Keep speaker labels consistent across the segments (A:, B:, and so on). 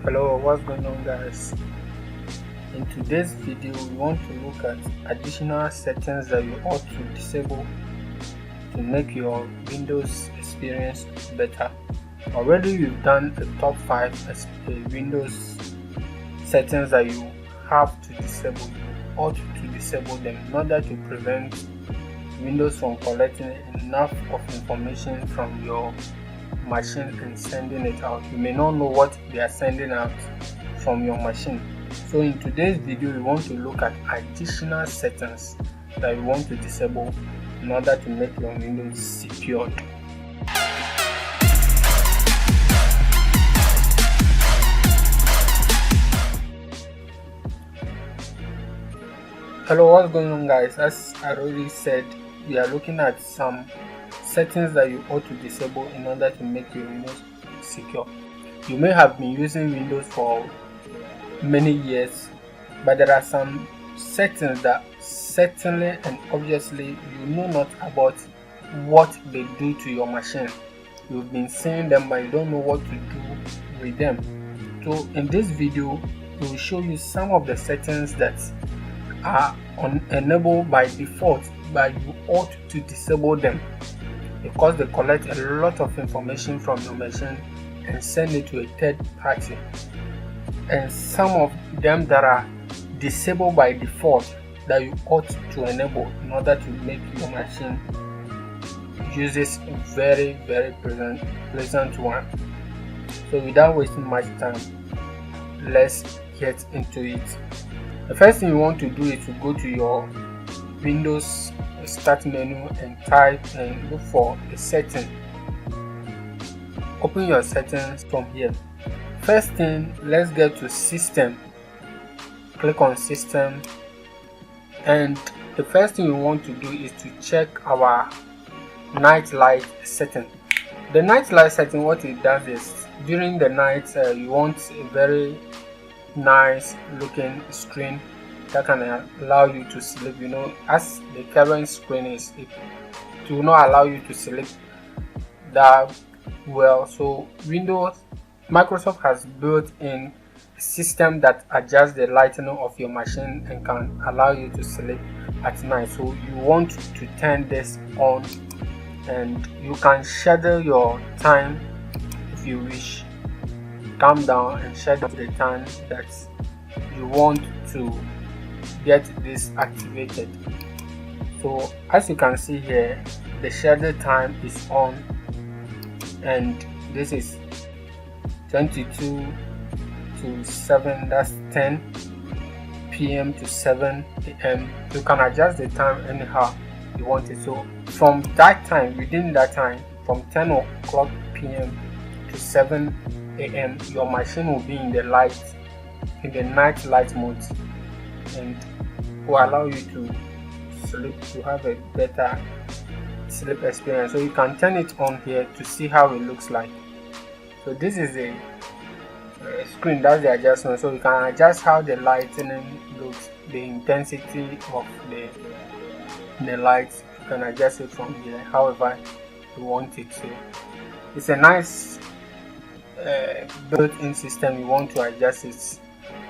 A: Hello, what's going on, guys? In today's video we want to look at additional settings that you ought to disable to make your Windows experience better. Already we've done the top 5 Windows settings that you have to disable. You ought to disable them in order to prevent Windows from collecting enough of information from your machine and sending it out. You may not know what they are sending out from your machine. So in today's video we want to look at additional settings that you want to disable in order to make your Windows secured. Hello, what's going on, guys? As I already said, we are looking at some settings that you ought to disable in order to make your Windows secure. You may have been using Windows for many years, but there are some settings that certainly and obviously you know not about what they do to your machine. You've been seeing them but you don't know what to do with them. So in this video we will show you some of the settings that are enabled by default, but you ought to disable them because they collect a lot of information from your machine and send it to a third party. And some of them that are disabled by default that you ought to enable in order to make your machine uses a very pleasant one. So without wasting much time, let's get into it. The first thing you want to do is to go to your Windows start menu and type and look for a setting. Open your settings from here. First thing, let's get to system. Click on system, and the first thing we want to do is to check our night light setting. The night light setting, what it does is during the night you want a very nice looking screen that can allow you to sleep. You know, as the current screen is, it will not allow you to sleep that well. So Microsoft has built in a system that adjusts the lighting of your machine and can allow you to sleep at night. So you want to turn this on, and you can schedule your time if you wish. Calm down and schedule the time that you want to get this activated. So as you can see here, the schedule time is on, and this is 22 to 7, that's 10 p.m. to 7 a.m. You can adjust the time anyhow you want it. So from that time, within that time, from 10 o'clock p.m. to 7 a.m., your machine will be in the night light mode, and will allow you to sleep, to have a better sleep experience. So you can turn it on here to see how it looks like. So this is a screen, that's the adjustment. So you can adjust how the lighting looks, the intensity of the lights. You can adjust it from here however you want it to. It's a nice built-in system. You want to adjust it.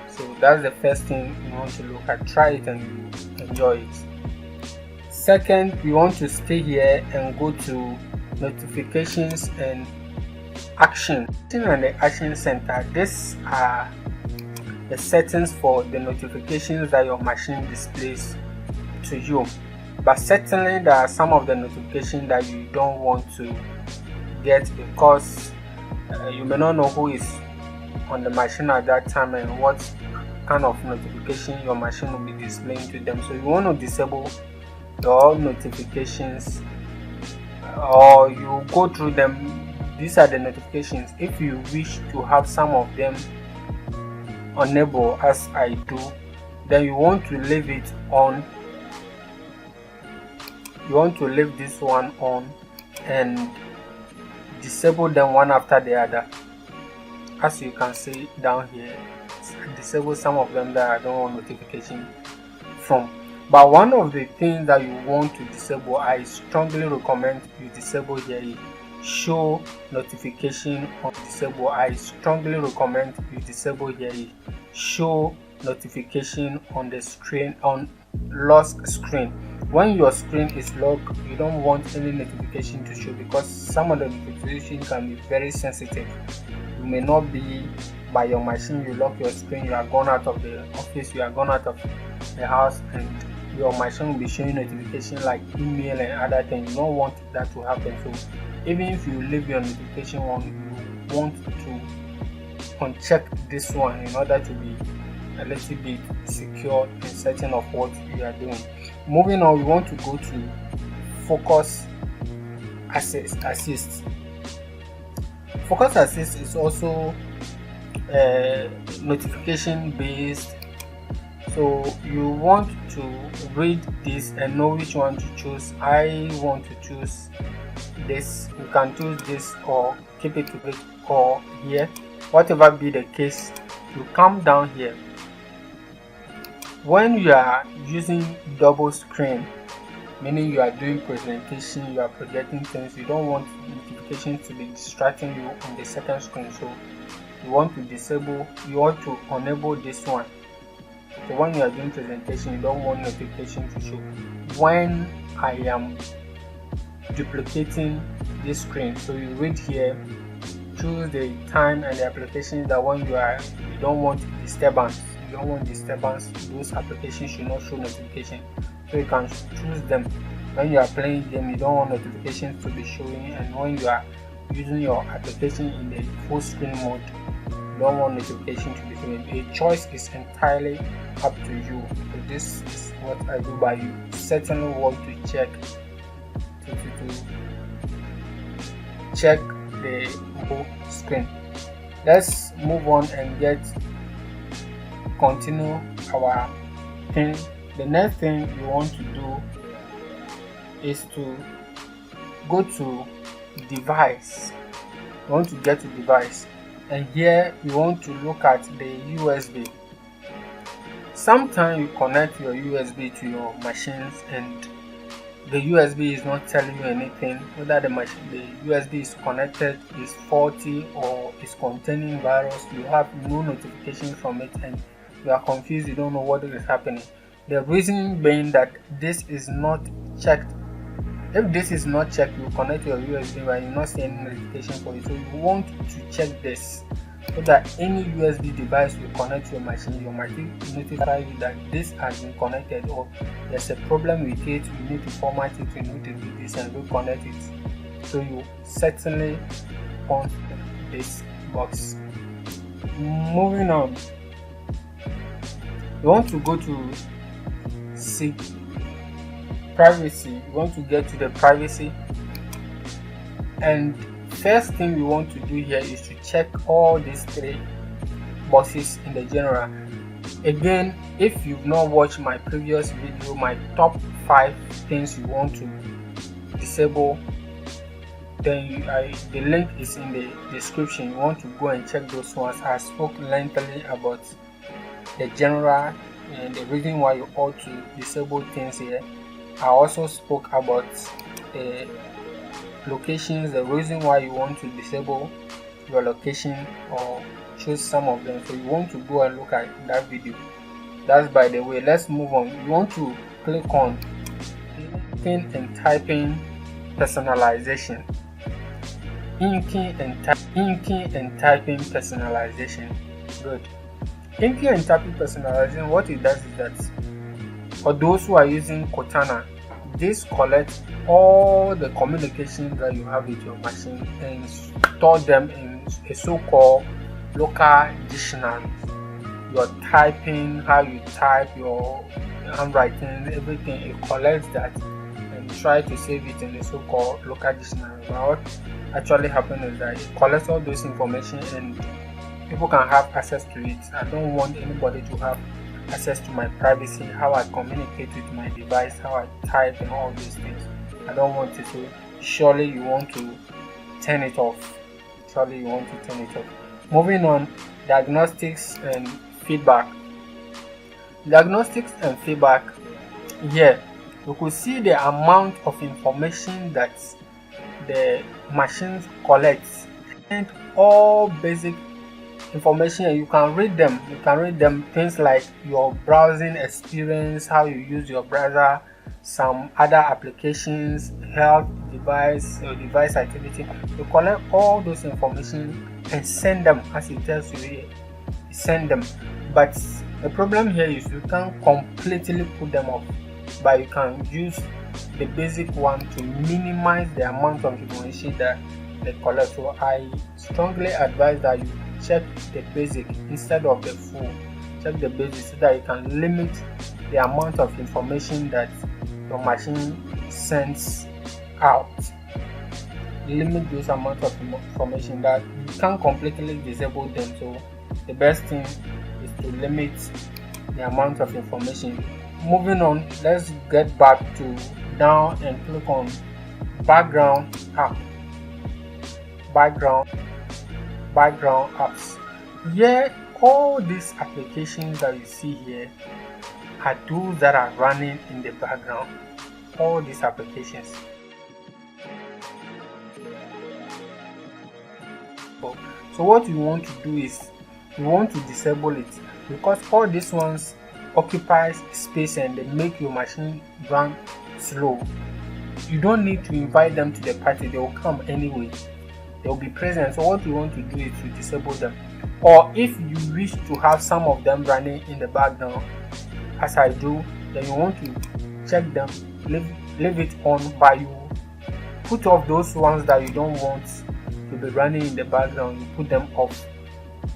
A: So that's the first thing you want to look at. Try it and you enjoy it. Second, we want to stay here and go to notifications and action. And the action center, these are the settings for the notifications that your machine displays to you. But certainly there are some of the notifications that you don't want to get because you may not know who is on the machine at that time and what kind of notification your machine will be displaying to them. So you want to disable your notifications, or you go through them. These are the notifications. If you wish to have some of them enable, as I do, then you want to leave it on. You want to leave this one on and disable them one after the other. As you can see down here, disable some of them that I don't want notification from. But one of the things that you want to disable, I strongly recommend you disable here, is show notification on disable. I strongly recommend you disable here show notification on the screen, on lock screen. When your screen is locked, you don't want any notification to show, because some of the notification can be very sensitive. You may not be by your machine, you lock your screen, you are gone out of the office, you are gone out of the house, and your machine will be showing notification like email and other things. You don't want that to happen. So even if you leave your notification on, you want to uncheck this one in order to be a little bit secure and certain of what you are doing. Moving on, we want to go to focus assist. Focus assist is also notification based, so you want to read this and know which one to choose. I want to choose this. You can choose this or keep it to it or here, whatever be the case. You come down here. When you are using double screen, meaning you are doing presentation, you are projecting things, you don't want notifications to be distracting you on the second screen, so you want to enable this one. So when you are doing presentation, you don't want notification to show. When I am duplicating this screen, so you read here, choose the time and the application that when you don't want disturbance. You don't want disturbance. Those applications should not show notification, so you can choose them. When you are playing game, you don't want notifications to be showing, and when you are using your application in the full screen mode, you don't want notification to be showing. A choice is entirely up to you. So this is what I do, by you certainly want to check to check the whole screen. Let's move on and continue our thing. The next thing you want to do is to go to device. You want to get to device, and here you want to look at the USB. Sometimes you connect your USB to your machines and the USB is not telling you anything, whether the USB is connected is faulty or is containing virus. You have no notification from it and you are confused, you don't know what is happening. The reason being that this is not checked. If this is not checked, you connect your USB but you not see any notification for it. So you want to check this, so that any USB device you connect to your machine notify you that this has been connected, or there's a problem with it, you need to format it, you need to do this and reconnect it. So you certainly want this box. Moving on, you want to go to privacy. You want to get to the privacy, and first thing you want to do here is to check all these three boxes in the general. Again, if you've not watched my previous video, my top 5 things you want to disable, then the link is in the description. You want to go and check those ones. I spoke lengthily about the general and the reason why you ought to disable things here. I also spoke about locations, the reason why you want to disable your location or choose some of them. So you want to go and look at that video. That's by the way. Let's move on. You want to click on inking and typing personalization. Inking and typing personalization. Good. Inking and typing personalization, what it does is that for those who are using Cortana, this collects all the communications that you have with your machine and store them in a so-called local dictionary. Your typing, how you type, your handwriting, everything, it collects that and try to save it in a so-called local dictionary. But what actually happens is that it collects all those information and people can have access to it. I don't want anybody to have access to my privacy, how I communicate with my device, how I type and all these things. I don't want it to. Surely you want to turn it off. Moving on, diagnostics and feedback. Diagnostics and feedback. Here you could see the amount of information that the machine collects and all basic information. You can read them, things like your browsing experience, how you use your browser, some other applications, health device, your device activity. You collect all those information and send them as it tells you here. Send them, but the problem here is you can't completely put them off, but you can use the basic one to minimize the amount of information that they collect. So I strongly advise that you check the basic instead of the full. Check the basic so that you can limit the amount of information that your machine sends out. Limit those amount of information that you can't completely disable them. So the best thing is to limit the amount of information. Moving on, let's get back to down and click on background app. Background apps. Here, all these applications that you see here are those that are running in the background. All these applications. So what you want to do is you want to disable it, because all these ones occupies space and they make your machine run slow. You don't need to invite them to the party, they will come anyway. They will be present. So what you want to do is to disable them. Or if you wish to have some of them running in the background, as I do, then you want to check them, leave it on, but you put off those ones that you don't want to be running in the background. You put them off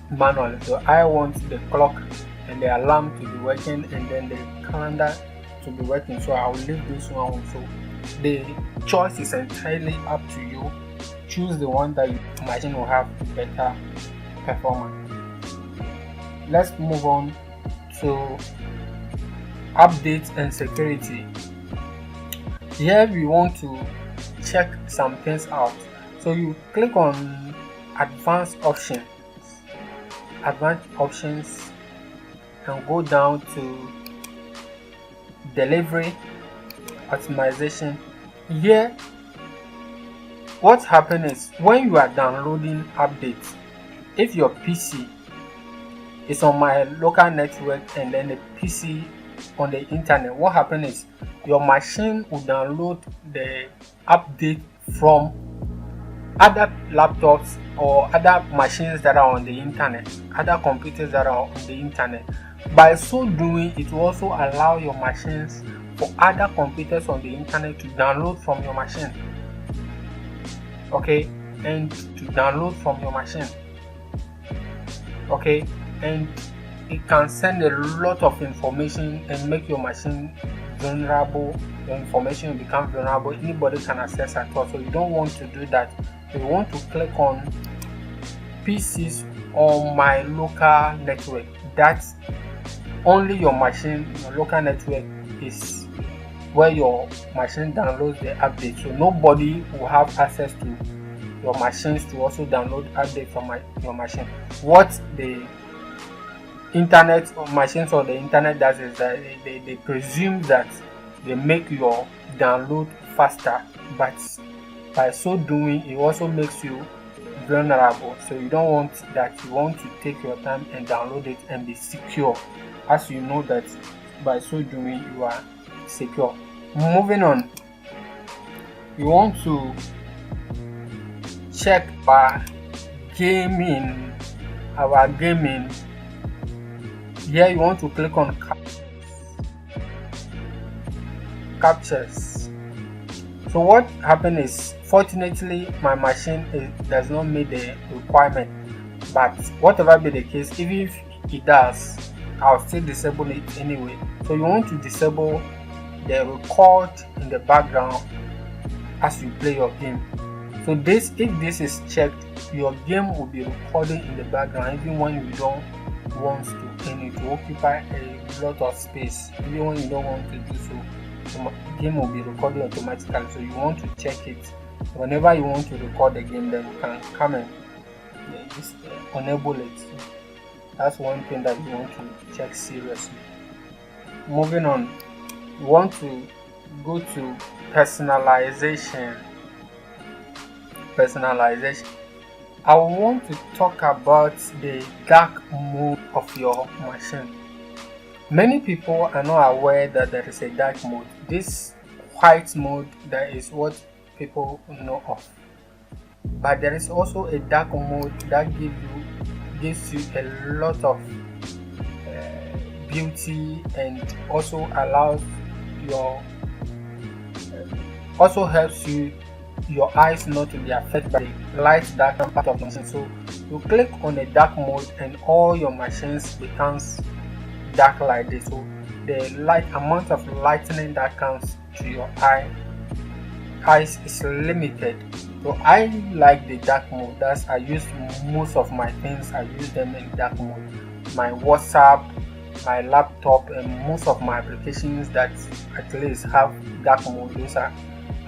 A: manually. So I want the clock and the alarm to be working, and then the calendar to be working, so I'll leave this one. So the choice is entirely up to you. Choose the one that you imagine will have better performance. Let's move on to updates and security. Here we want to check some things out. So you click on advanced options and go down to delivery optimization. Here what's happening is when you are downloading updates, if your PC is on my local network and then the PC on the internet, what happens is your machine will download the update from other laptops or other machines that are on the internet, other computers that are on the internet. By so doing, it will also allow your machines for other computers on the internet to download from your machine. Okay, and to download from your machine. Okay, and it can send a lot of information and make your machine vulnerable. Your information will become vulnerable. Anybody can access at all. So you don't want to do that. You want to click on PCs on my local network. That's only your machine, your local network is where your machine downloads the update. So nobody will have access to your machines to also download update from your machine. What the internet or machines on the internet does is that they presume that they make your download faster, but by so doing it also makes you vulnerable. So you don't want that. You want to take your time and download it and be secure, as you know that by so doing you are secure. Moving on, you want to check our gaming. Here you want to click on captures. So what happened is, fortunately my machine does not meet the requirement, but whatever be the case, even if it does, I'll still disable it anyway. So you want to disable the record in the background as you play your game. So if this is checked, your game will be recording in the background even when you don't want to, and it will occupy a lot of space. Even when you don't want to do so, the game will be recording automatically. So you want to check it whenever you want to record the game. Then you can come and just enable it. That's one thing that you want to check seriously. Moving on, you want to go to personalization. personalization, I want to talk about the dark mode of your machine. Many people are not aware that there is a dark mode. This white mode, that is what people know of. But there is also a dark mode that gives you a lot of beauty, and also allows your also helps your eyes not to be affected by the light dark part of the machine. So you click on a dark mode and all your machines becomes dark like this. So the amount of lightning that comes to your eyes is limited. So I like the dark mode. That's I use most of my things. I use them in dark mode. My WhatsApp, my laptop, and most of my applications that at least have dark mode,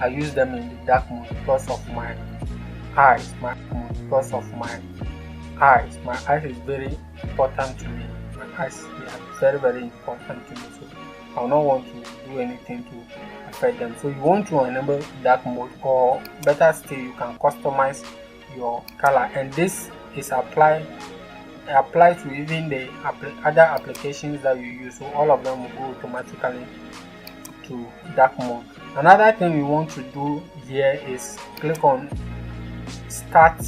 A: I use them in the dark mode because of my eyes. My eyes is very important to me. My eyes are very, very important to me. So I will not want to do anything to affect them. So you want to enable dark mode, or better still, you can customize your color, and this is applied to even the other applications that you use. So all of them will go automatically to dark mode. Another thing we want to do here is click on start,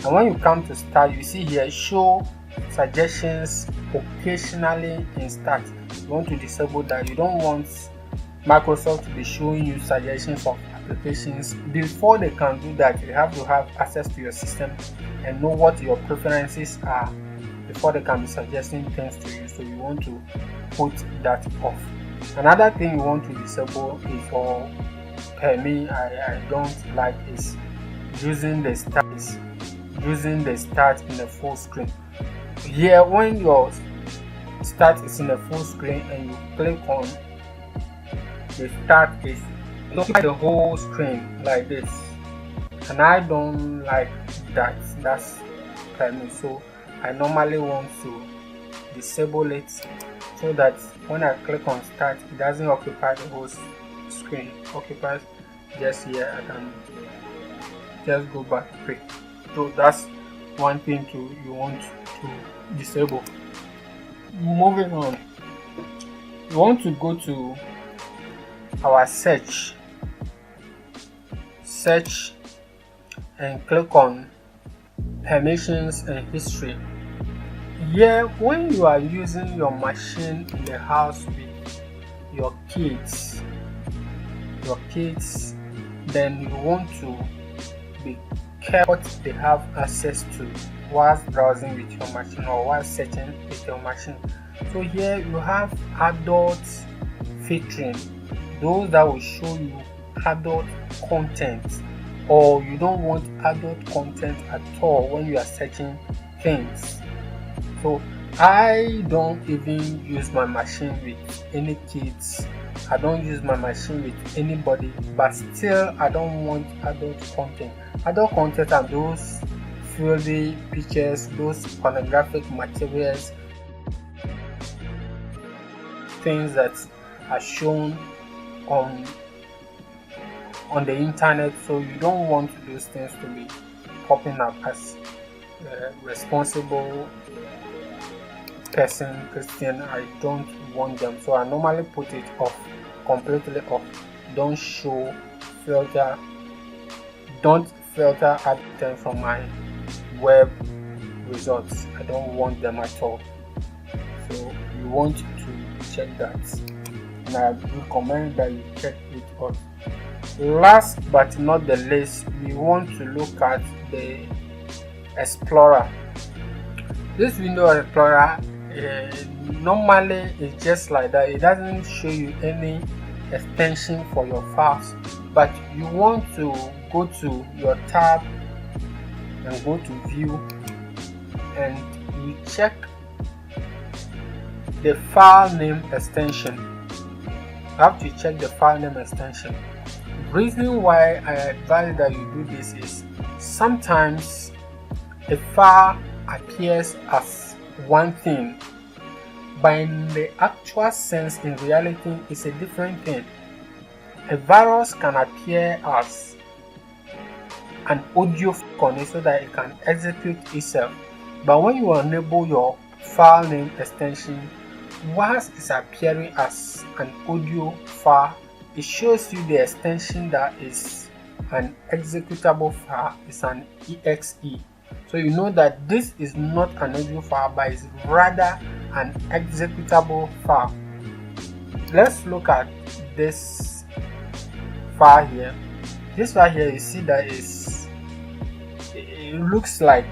A: and when you come to start, you see here show suggestions occasionally in start. You want to disable that. You don't want Microsoft to be showing you suggestions of applications. Before they can do that, you have to have access to your system and know what your preferences are before they can be suggesting things to you. So you want to put that off. Another thing you want to disable is, or per me I don't like, is using the start in the full screen. Here, when your start is in the full screen and you click on the start, is looking at the whole screen like this, and I don't like that. That's per me. So I normally want to disable it so that when I click on start, it doesn't occupy the whole screen. It occupies just here. I can just go back quick. So that's one thing you want to disable. Moving on, you want to go to our search and click on permissions and history. Here, when you are using your machine in the house with your kids, then you want to be careful what they have access to whilst browsing with your machine or while searching with your machine. So here you have adult featuring, those that will show you adult content, or you don't want adult content at all when you are searching things. So I don't even use my machine with any kids. I don't use my machine with anybody, but still I don't want adult content. Adult content are those filthy pictures, those pornographic materials, things that are shown on the internet. So you don't want those things to be popping up. As a responsible person, Christian, I don't want them. So I normally put it off, completely off. Don't filter items from my web results. I don't want them at all. So you want to check that, and I recommend that you check it out. Last but not the least, we want to look at the Explorer. This window Explorer normally is just like that. It doesn't show you any extension for your files, but you want to go to your tab and go to view, and you check the file name extension. You have to check the file name extension. Reason why I advise that you do this is sometimes a file appears as one thing, but in the actual sense, in reality, it's a different thing. A virus can appear as an audio on it so that it can execute itself. But when you enable your file name extension, whilst it's appearing as an audio file, it shows you the extension that is an executable file, is an exe. So you know that this is not an audio file, but it's rather an executable file. Let's look at this file here. This file here, you see that it looks like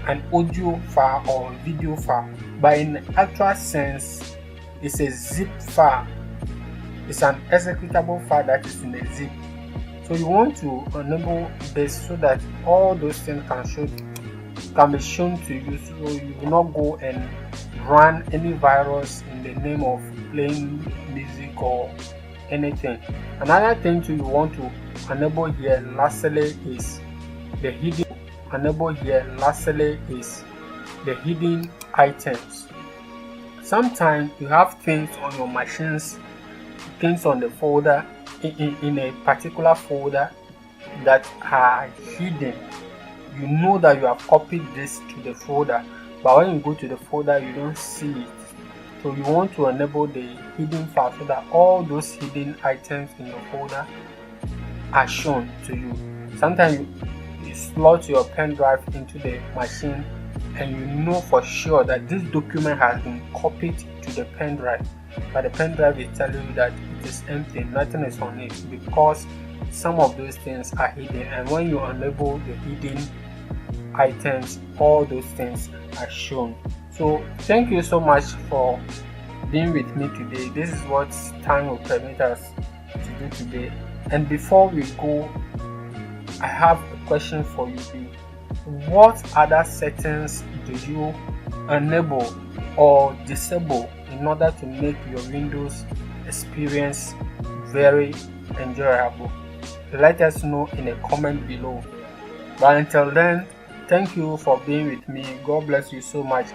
A: an audio file or video file, but in actual sense it's a zip file. It's an executable file that is in a zip. So you want to enable this so that all those things can be shown to you, so you will not go and run any virus in the name of playing music or anything. Another thing too you want to enable here lastly is the hidden hidden items. Sometimes you have things on your machines, things on the folder in a particular folder that are hidden. You know that you have copied this to the folder, but when you go to the folder you don't see it. So you want to enable the hidden file so that all those hidden items in your folder are shown to you. Sometimes you slot your pen drive into the machine and you know for sure that this document has been copied to the pen drive, but the pen drive is telling you that it is empty, nothing is on it, because some of those things are hidden. And when you enable the hidden items, all those things are shown. So thank you so much for being with me today. This is what time will permit us to do today. And before we go, I have a question for you. What other settings do you enable or disable in order to make your Windows experience very enjoyable? Let us know in a comment below. But until then, thank you for being with me. God bless you so much.